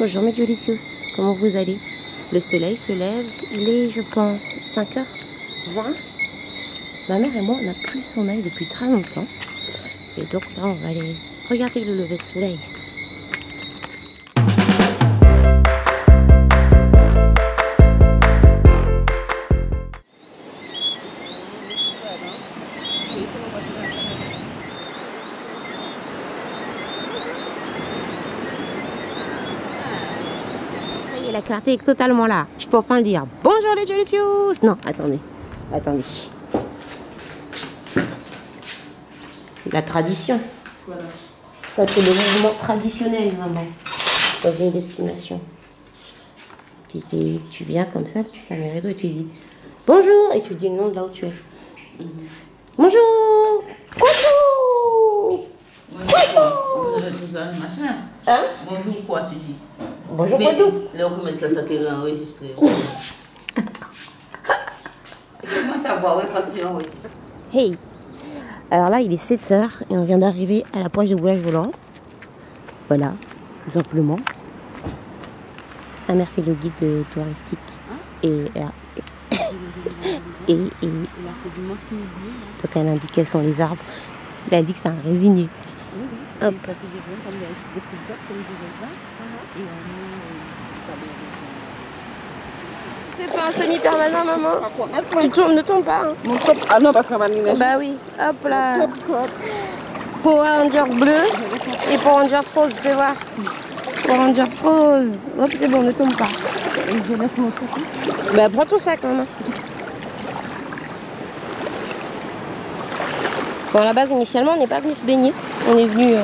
Bonjour mes Jolicious, comment vous allez? Le soleil se lève, il est je pense 5h20. Ma mère et moi on n'a plus sommeil depuis très longtemps. Et donc là on va aller regarder le lever de soleil. La clarté est totalement là. Je peux enfin le dire. Bonjour les Jolicious. Non, attendez. Attendez. La tradition. Voilà. Ça, c'est le mouvement traditionnel, maman. Dans une destination. Tu viens comme ça, tu fermes les rideaux et tu dis bonjour. Et tu dis le nom de là où tu es. Bonjour. Bonjour. Hein? Bonjour quoi tu dis? Bonjour Guadeloupe. Là on peut mettre ça qui est enregistré. Comment savoir quand tu enregistres? Hey. Alors là il est 7h et on vient d'arriver à la plage de Boullage Volant. Voilà, tout simplement. Ma mère fait le guide touristique. Et donc elle indique quels sont les arbres. Elle a dit que c'est un résigné. Hop. Ça fait des graines comme des petites gosses comme du raisin. C'est pas un semi-permanent, maman. Tu tombes, ne tombe pas. Hein. Mon top. Ah non, parce qu'on va le bah oui, hop là. Power Rangers bleu et Power Rangers rose, fais voir. Power Rangers rose. Hop, c'est bon, ne tombe pas. Et je laisse mon sac. Bah prends ton sac, maman. Bon, à la base, initialement, on n'est pas venu se baigner. On est venu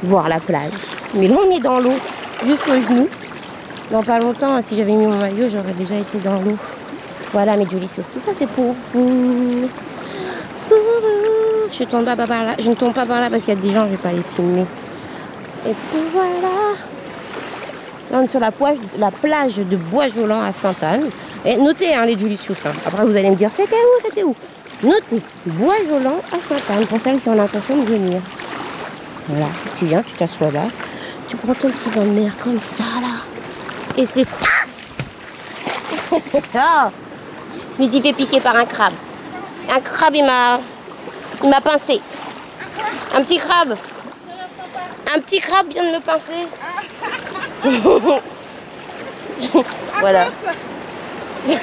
voir la plage. Mais là, on est dans l'eau, jusqu'aux genoux. Dans pas longtemps, si j'avais mis mon maillot, j'aurais déjà été dans l'eau. Voilà, mes Jolicious. Tout ça, c'est pour vous. Je tombe pas par là. Je ne tombe pas par là parce qu'il y a des gens, je ne vais pas les filmer. Et puis voilà. Là, on est sur la plage de Bois-Jolant à Sainte-Anne. Et notez, hein, les Jolicious. Hein. Après, vous allez me dire, c'était où? Notez, Bois-Jolant à Sainte-Anne, pour celles qui ont l'intention de venir. Voilà, tu viens, tu t'assois là, tu prends ton petit bain de mer comme ça, là. Et c'est ça. Oh, je me suis fait piquer par un crabe. Un crabe, il m'a pincé. Un petit crabe. Un petit crabe vient de me pincer. Voilà. Mais...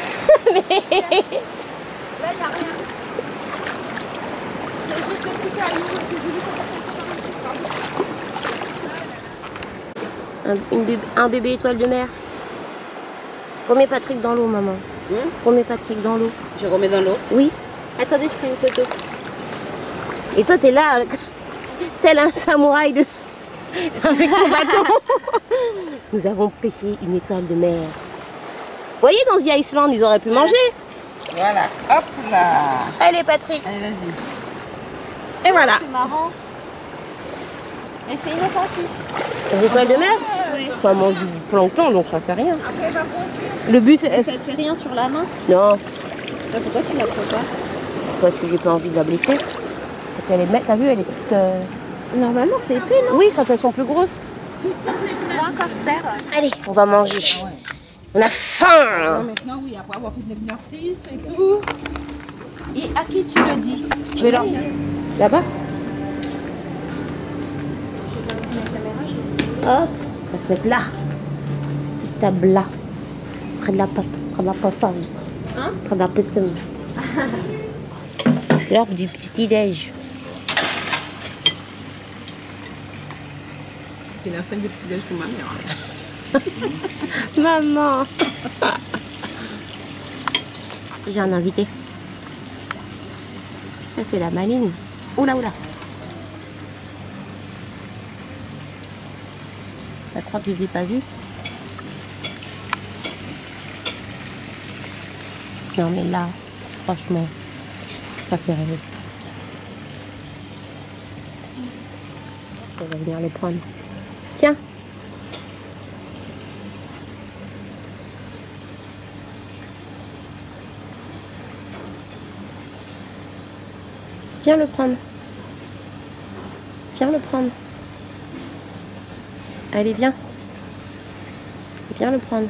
Là, il n'y a rien. C'est juste des petits cailloux. Un bébé étoile de mer. Remets Patrick dans l'eau, maman. Remets Patrick dans l'eau. Je remets dans l'eau? Oui. Attendez, je prends une photo. Et toi, t'es là, tel un samouraï avec ton bâton. Nous avons pêché une étoile de mer. Vous voyez, dans The Iceland, ils auraient pu manger. Voilà, hop là. Allez, Patrick. Allez, vas-y. Et voilà. C'est marrant. Et c'est inoffensif. Les étoiles de mer? Oui. Ça mange du plancton, donc ça fait rien. Après, elle va grossir. Le but, c'est... Ça te fait rien sur la main? Non. Mais pourquoi tu la prends pas? Parce que j'ai pas envie de la blesser. Parce qu'elle est... T'as vu, elle est toute... Normalement, c'est épais, non? Oui, quand elles sont plus grosses. Allez, on va manger. Ouais. On a faim. Maintenant, oui, après avoir fait de l'exercice et tout. Et à qui tu le dis? Je vais leur... Là-bas. Hop, on va se mettre là. Cette table-là. Près de la pâte. Près de la pâte. Hein? Près de la piscine. C'est l'heure du petit-déj. C'est la fin du petit-déj pour ma mère. Maman. J'ai un invité. Elle fait la maline. Oula, oula. Je crois que je les ai pas vus. Non mais là, franchement, ça fait rêver. On va venir les prendre. Tiens. Viens le prendre. Viens le prendre. Allez, viens. Viens le prendre.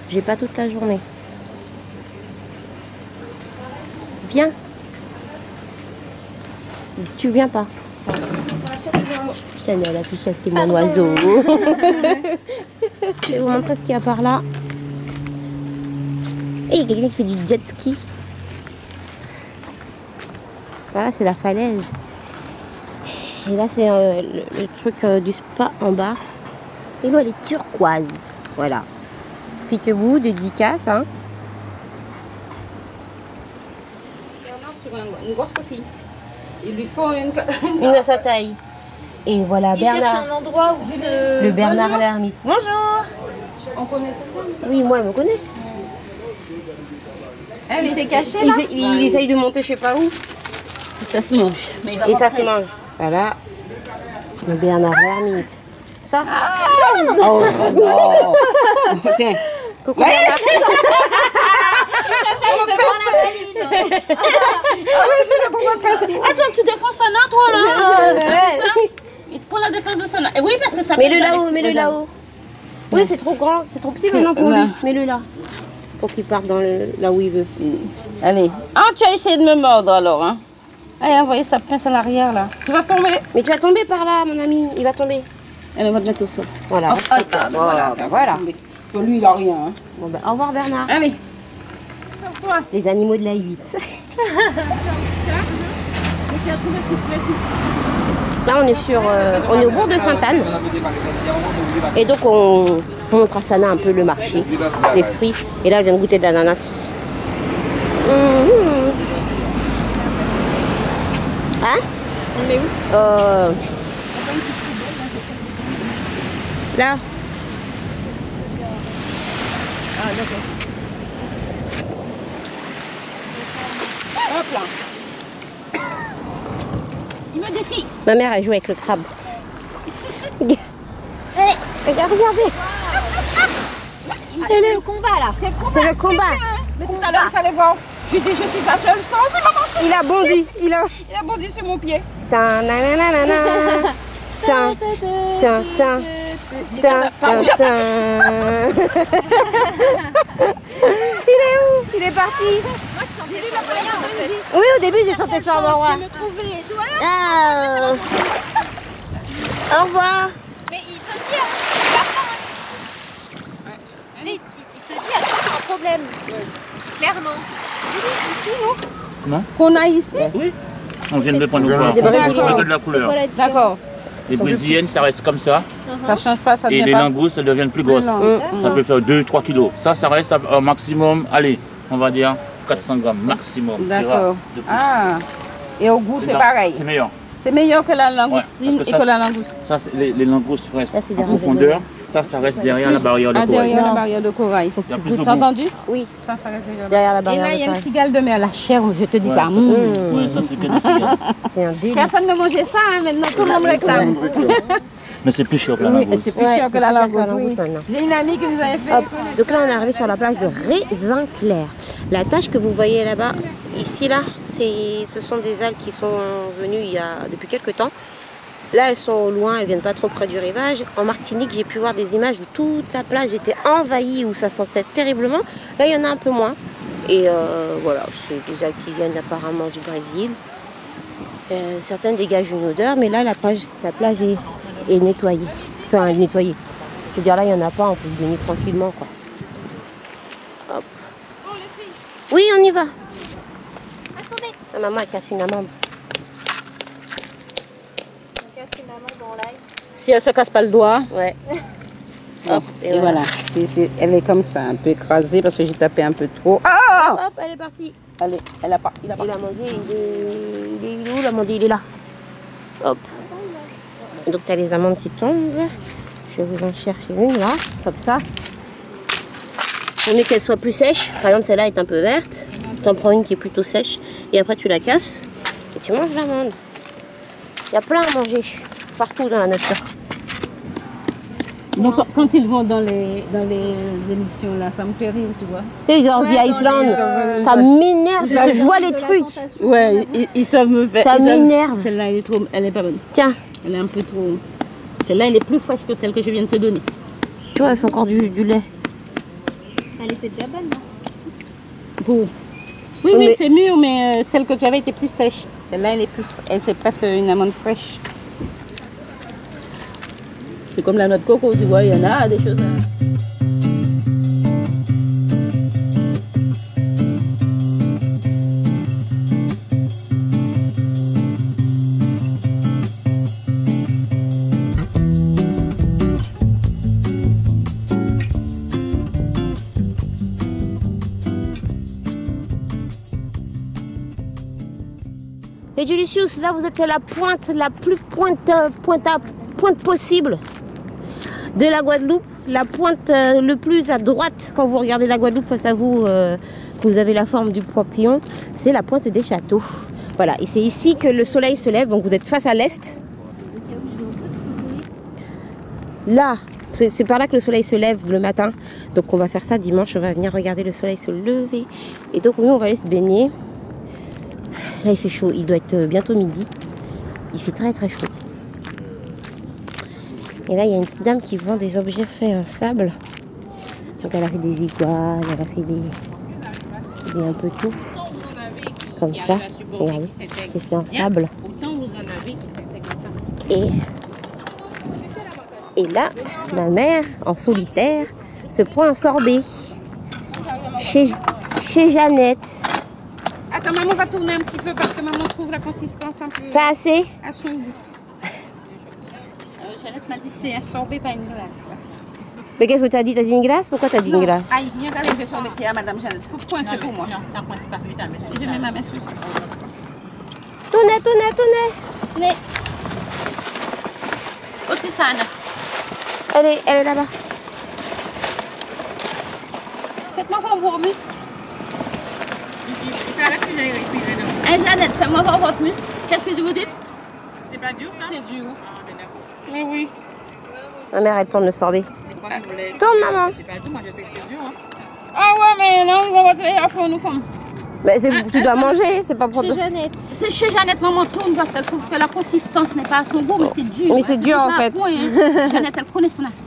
J'ai pas toute la journée. Viens. Tu viens pas. Chanel a pu chasser mon oiseau. Je vais vous montrer ce qu'il y a par là. Et il y a quelqu'un qui fait du jet ski. Voilà, c'est la falaise. Et là, c'est le truc du spa en bas. Et l'eau, elle est turquoise. Voilà. Pique-vous, dédicace, hein. Sur une grosse coquille. Il lui faut une Une à sa taille. Et voilà, Il cherche Bernard. un endroit où se... Le Bernard l'ermite. Bonjour. On connaît cette femme. Oui, moi, elle me connaît. Il s'est caché là. Il essaye de monter je sais pas où. Ça se mange. Et ça se mange. Voilà. Le Bernard l'ermite. Ça Oh non. Tiens. Coucou Bernard. Attends, tu défends Sana, toi, là. Il te prend la défense de Sana. Et oui, parce que ça Mets-le là-haut, mets-le là-haut. Oui, c'est trop grand, c'est trop petit maintenant pour lui. Mets-le là. Pour qu'il parte dans là où il veut. Allez. Ah, tu as essayé de me mordre, alors, hein. Allez, envoyez sa pince à l'arrière, là. Tu vas tomber. Mais tu vas tomber par là, mon ami. Il va tomber. Elle va te mettre au sol. Voilà. Voilà. Lui, il a rien. Hein. Bon, bah, au revoir Bernard. Allez. Sors-toi. Les animaux de la 8. Là, on est on est au bourg de Sainte-Anne. Et donc, on montre à Sana un peu le marché, les fruits. Et là, elle vient de goûter de l'ananas. Hein? On met où? Là. Ah, d'accord. Hop là. Il me défie. Ma mère, elle joue avec le crabe. Regarde, regardez. C'est le combat là. C'est le combat. Mais tout à l'heure, il fallait voir. Je lui ai dit, je suis sa seule chance. Il m'a marché. Il a bondi. Il a bondi sur mon pied. Tin, nananana. Tin, tin, tin. Tin, tin, tin. Il est où? Il est parti. Moi je chantais pas rien en fait. Oui, au début, j'ai chanté ça en roi. Au revoir. Mais il te dit, il te dit, attends, c'est un problème. Clairement. Non. Qu'on a ici? Oui. On vient de prendre au des Brésiliens. de la couleur. D'accord. Les brésiliennes, ça reste comme ça. Ça change pas, ça Et devient les pas... langoustes, elles deviennent plus grosses. Ça peut faire 2-3 kilos. Ça reste au maximum, allez, on va dire 400 grammes maximum. C'est rare D'accord. de plus. Ah. Et au goût, c'est Non, pareil. C'est meilleur. C'est meilleur que la Ouais, langoustine parce et que que ça, la langouste. Ça, les langoustes restent Ça, c'est des en profondeur. Brésiliens. Ça reste derrière la barrière de Ah, corail. derrière la barrière de corail. Il y a plus de T'as goût. entendu? Oui, Ça reste derrière. derrière la Et barrière là, il y a de une corail. cigale de mer, la chair, je te dis Ouais, pas. ça, ouais, ça, c'est que des cigares. C'est un délice. Personne ne mangeait ça, hein, maintenant tout le monde réclame. Mais c'est plus cher que la Oui, et langouste. c'est plus Ouais, cher c'est que la plus cher que la langouste. Oui. langouste maintenant. J'ai une amie qui nous avait fait. Hop. Donc là, on est arrivé sur la plage de Raisin Clair. La tache que vous voyez là-bas, ici, là, ce sont des algues qui sont venues depuis quelques temps. Là, elles sont au loin, elles viennent pas trop près du rivage. En Martinique, j'ai pu voir des images où toute la plage était envahie, où ça sentait terriblement. Là, il y en a un peu moins. Et voilà, c'est des algues qui viennent apparemment du Brésil. Certaines dégagent une odeur, mais là, la plage est nettoyée. Enfin, nettoyée. Je veux dire, là, il n'y en a pas, on peut se baigner tranquillement, quoi. Hop. Oui, on y va. Attendez. La maman, elle casse une amande. On casse une maman dans l'ail. Si elle se casse pas le doigt, Ouais. hop, et voilà. Elle est comme ça, un peu écrasée parce que j'ai tapé un peu trop. Ah! Hop, elle est partie. Allez, il a pas. Il a mangé, il est où l'amande? Il est là. Hop. Donc tu as les amandes qui tombent. Je vais vous en chercher une là, comme ça. Il vaut mieux qu'elle soit plus sèche. Par exemple, celle-là est un peu verte. Tu en prends une qui est plutôt sèche. Et après, tu la casses. Et tu manges l'amande. Il y a plein à manger. Partout dans la nature. Donc, quand ils vont dans les émissions là, ça me fait rire, tu vois. Tu sais, genre The Iceland, ça m'énerve parce que je vois les trucs. Ouais, ils savent me faire. Ça m'énerve. Celle-là, elle est pas bonne. Tiens, Elle est un peu trop. Celle-là, elle est plus fraîche que celle que je viens de te donner. Tu vois, elle fait encore du lait. Elle était déjà bonne, non? Bon. Oui, oui, c'est mûr, mais celle que tu avais était plus sèche. Celle-là, elle est plus, c'est presque une amande fraîche. C'est comme la noix de coco, tu vois, il y en a des choses. Les Delicious, là vous êtes à la pointe, la plus pointe possible de la Guadeloupe. La pointe le plus à droite quand vous regardez la Guadeloupe face à vous, que vous avez la forme du papillon, c'est la pointe des châteaux. Voilà, et c'est ici que le soleil se lève, donc vous êtes face à l'est. Là, c'est par là que le soleil se lève le matin. Donc on va faire ça dimanche, on va venir regarder le soleil se lever. Et donc nous on va aller se baigner. Là il fait chaud, il doit être bientôt midi. Il fait très très chaud. Et là il y a une petite dame qui vend des objets faits en sable. Donc elle a fait des iguales, elle a fait des un peu tout. Comme ça. Regardez, c'est fait en sable. Et là, ma mère, en solitaire, se prend un sorbet. Chez Jeannette. Attends, maman va tourner un petit peu parce que maman trouve la consistance un peu... Pas assez? À son goût. Jeannette m'a dit c'est un sorbet, pas une glace. Mais qu'est-ce que tu as dit? Tu as dit une glace? Pourquoi tu as dit une glace? Aïe, viens qu'elle fait son métier à madame Jeannette. Faut que coincer pour moi. Non, ça coince pas plus tard. Je mets ma main sous ça. Tournez. Otisane. Elle est là-bas. Faites-moi voir vos muscles. Hein, Jeannette, faites-moi voir votre muscle. Qu'est-ce que vous dites? C'est pas dur ça? C'est dur. Ah, ben d'accord. Oui, oui. Ma mère, elle tourne le sorbet. C'est quoi que vous voulez? Tourne, maman. C'est pas dur, moi je sais que c'est dur. Hein. Ah ouais, mais non, on va tirer à fond, nous femmes. Mais tu dois manger, c'est pas pour Chez toi. Jeannette. C'est chez Jeannette, maman tourne parce qu'elle trouve que la consistance n'est pas à son goût, mais c'est dur. Mais c'est dur, en fait. Point, hein. Jeannette, elle connaît son affaire.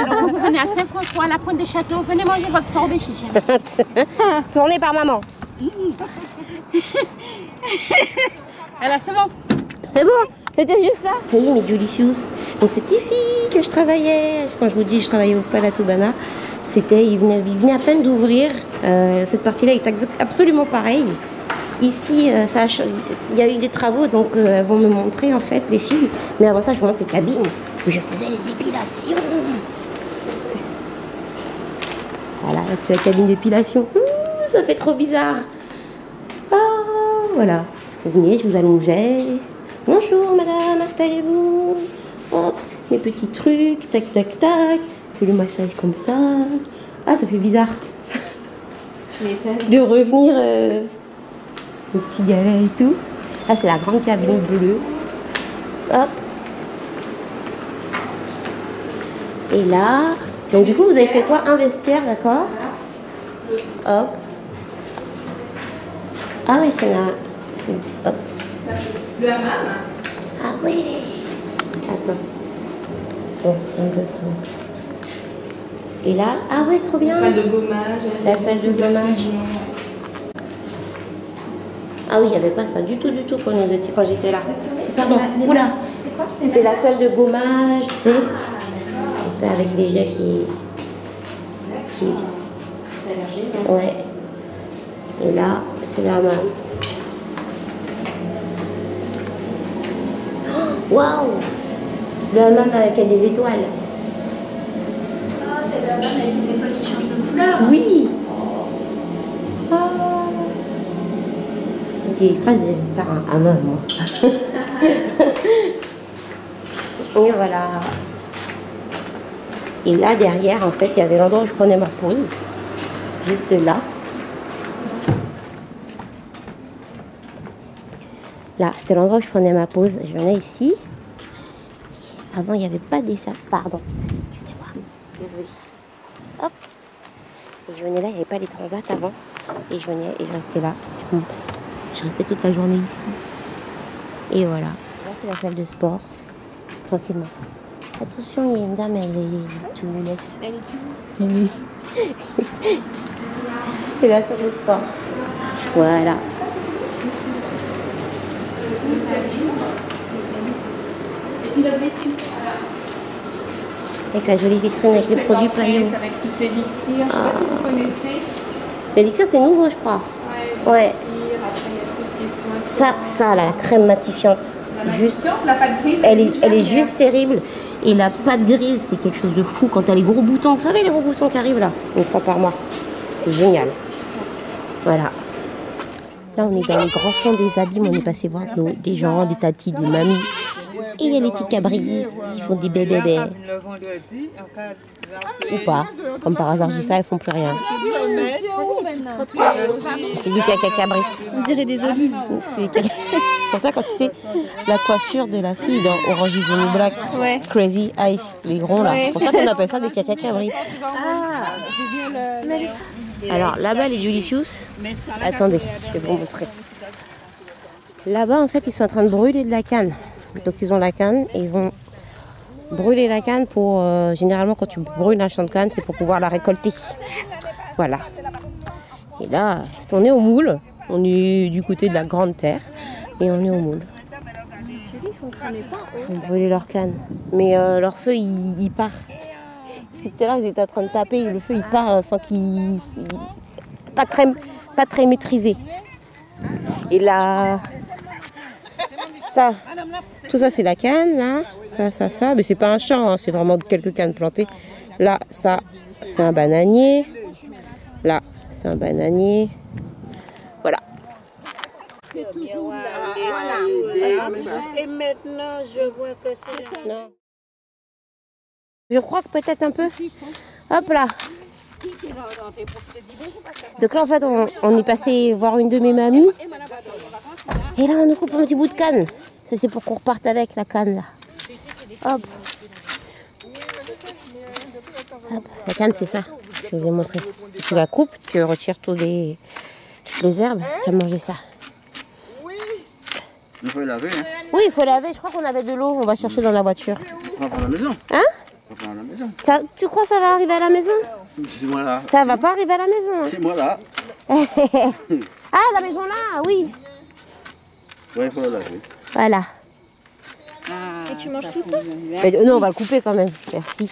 Alors quand vous venez à Saint-François, à la pointe des châteaux, venez manger votre sorbet chez Jeannette. Tournée par maman. Alors c'est bon. C'est bon, c'était juste ça. Oui, mais Delicious. Donc c'est ici que je travaillais. Quand je vous dis je travaillais au Spa La Toubana, il venait à peine d'ouvrir. Cette partie-là est absolument pareille. Ici, il y a eu des travaux, donc elles vont me montrer en fait les filles. Mais avant ça, je vous montre les cabines où je faisais les épilations. Voilà, c'est la cabine d'épilation. Ouh, ça fait trop bizarre. Ah, voilà. Vous venez, je vous allongeais. Bonjour madame, installez-vous. Hop, mes petits trucs, tac, tac, tac. Fais le massage comme ça. Ah, ça fait bizarre. Tu m'étonnes. De revenir au petit galet et tout. Là, c'est la grande cabine bleue. Hop. Et là, donc du coup, vous avez fait quoi? Un vestiaire, d'accord? Hop. Ah oui, c'est... Hop. Le hammam. Ah oui. Attends. Bon, c'est un peu fou. Et là, ah ouais, trop bien. La salle de gommage. La salle de gommage. Ah oui, il n'y avait pas ça du tout quand j'étais là. Pardon, oula. C'est la salle de gommage, tu sais. Avec les jets qui... Ouais. Et là, c'est la main. Waouh! Le hammam avec des étoiles. Ah, c'est le hammam avec les étoiles qui changent de couleur. Oui! Oh. J'ai presque de faire un hammam, moi. Et voilà. Et là, derrière, en fait, il y avait l'endroit où je prenais ma pause. Juste là. Là, c'était l'endroit où je prenais ma pause. Je venais ici. Avant, il n'y avait pas des sacs. Pardon. Excusez-moi. Désolée. Hop. Et je venais là, il n'y avait pas les transats avant. Et je venais et je restais là. Je restais toute la journée ici. Et voilà. Là, c'est la salle de sport. Tranquillement. Attention, il y a une dame, elle est tout laisse. Elle est tout. Et là, sur le sport. Voilà. Avec la jolie vitrine avec les produits Payot. Ça va être plus l'élixir. Je sais pas si vous connaissez. L'élixir, c'est nouveau, je crois. Ouais. Après, il y a tout ce qui est soin. Ça, la crème matifiante. Juste, La pâte grise. elle est juste terrible. Et la pâte grise, c'est quelque chose de fou. Quand t'as les gros boutons, vous savez, les gros boutons qui arrivent là, une fois par mois. C'est génial. Voilà. Là, on est dans le grand fond des abîmes. On est passé voir des gens, des tatis, des mamies. Et il y a les petits cabris qui font des bébés. Ou pas. Comme par hasard, je dis ça, elles font plus rien. C'est du caca cabri. On dirait des olives. C'est pour ça, quand tu sais la coiffure de la fille dans Orange is the New Black, Ouais. Crazy Ice, les ronds là. C'est pour ça qu'on appelle ça des caca cabri. Alors là-bas, les Julicious, attendez, je vais vous montrer. Là-bas, en fait, ils sont en train de brûler de la canne. Donc, ils ont la canne et ils vont brûler la canne pour... généralement, quand tu brûles un champ de canne, c'est pour pouvoir la récolter. Voilà. Et là, on est au moule. On est du côté de la Grande Terre. Et on est au moule. Ils font brûler leur canne. Mais leur feu, il part. Parce que tout à l'heure, ils étaient en train de taper. Et le feu, il part sans qu'il... Pas très maîtrisé. Et là... Ça, tout ça c'est la canne, là, ça, mais c'est pas un champ, hein, c'est vraiment quelques cannes plantées. Là, ça, c'est un bananier. Là, c'est un bananier. Voilà. Et maintenant, je vois que c'est... Non. Je crois que peut-être un peu. Hop là. Donc là, en fait, on est passé voir une de mes mamies. Et là, on nous coupe un petit bout de canne. Ça, c'est pour qu'on reparte avec la canne, là. Hop. Hop. La canne, c'est ça. Je vous ai montré. Tu la coupes, tu retires toutes les herbes. Tu as mangé ça. Il faut laver, hein. Oui, il faut laver. Je crois qu'on avait de l'eau. On va chercher dans la voiture. On va prendre à la maison. Hein? On va prendre à la maison. Tu crois que ça va arriver à la maison? C'est moi là. Ça va pas arriver à la maison. C'est moi là. Ah, la maison là, oui. Ouais, il faut la laver. Voilà. Et tu manges tout ça? Mais, non, on va le couper quand même. Merci.